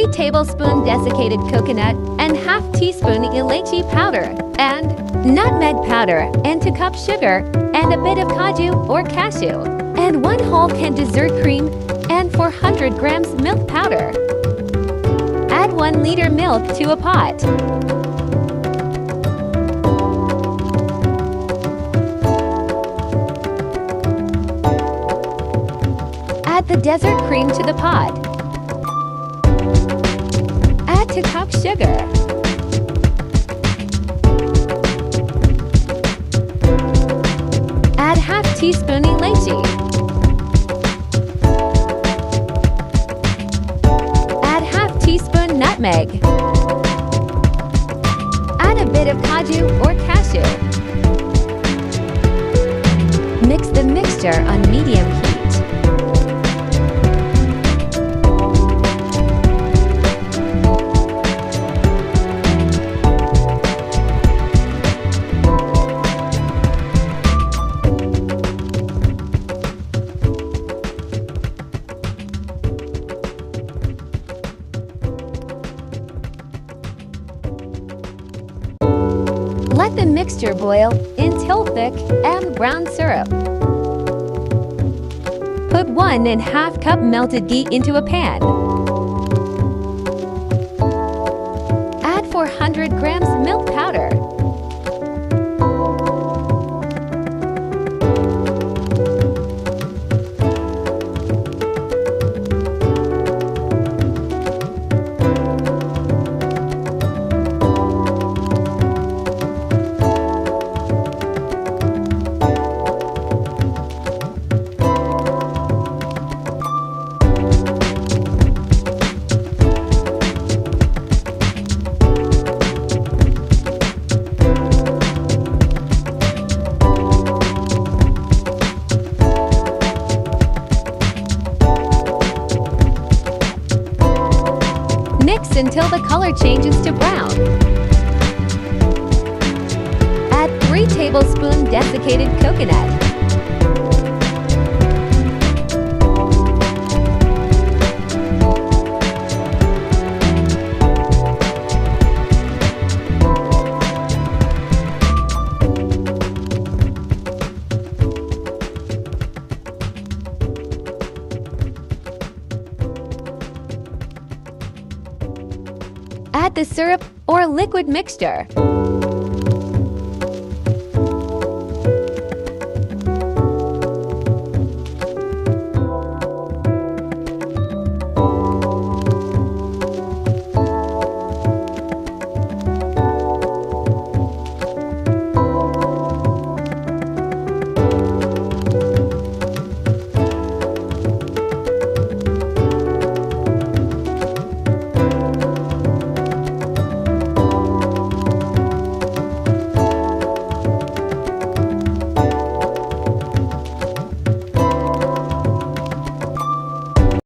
3 tablespoons desiccated coconut and half teaspoon elaichi powder and nutmeg powder and 2 cups sugar and a bit of kaju or cashew and 1 whole can dessert cream and 400 grams milk powder. Add 1 liter milk to a pot. Add the dessert cream to the pot. Add 2 cups sugar. Add half teaspoon elaichi. Add half teaspoon nutmeg. Add a bit of kaju or cashew. Mix the mixture on medium heat. Let the mixture boil until thick and brown syrup. Put 1½ cup melted ghee into a pan. Add 400 grams milk powder. Mix until the color changes to brown. Add 3 tablespoons desiccated coconut. Add the syrup or liquid mixture.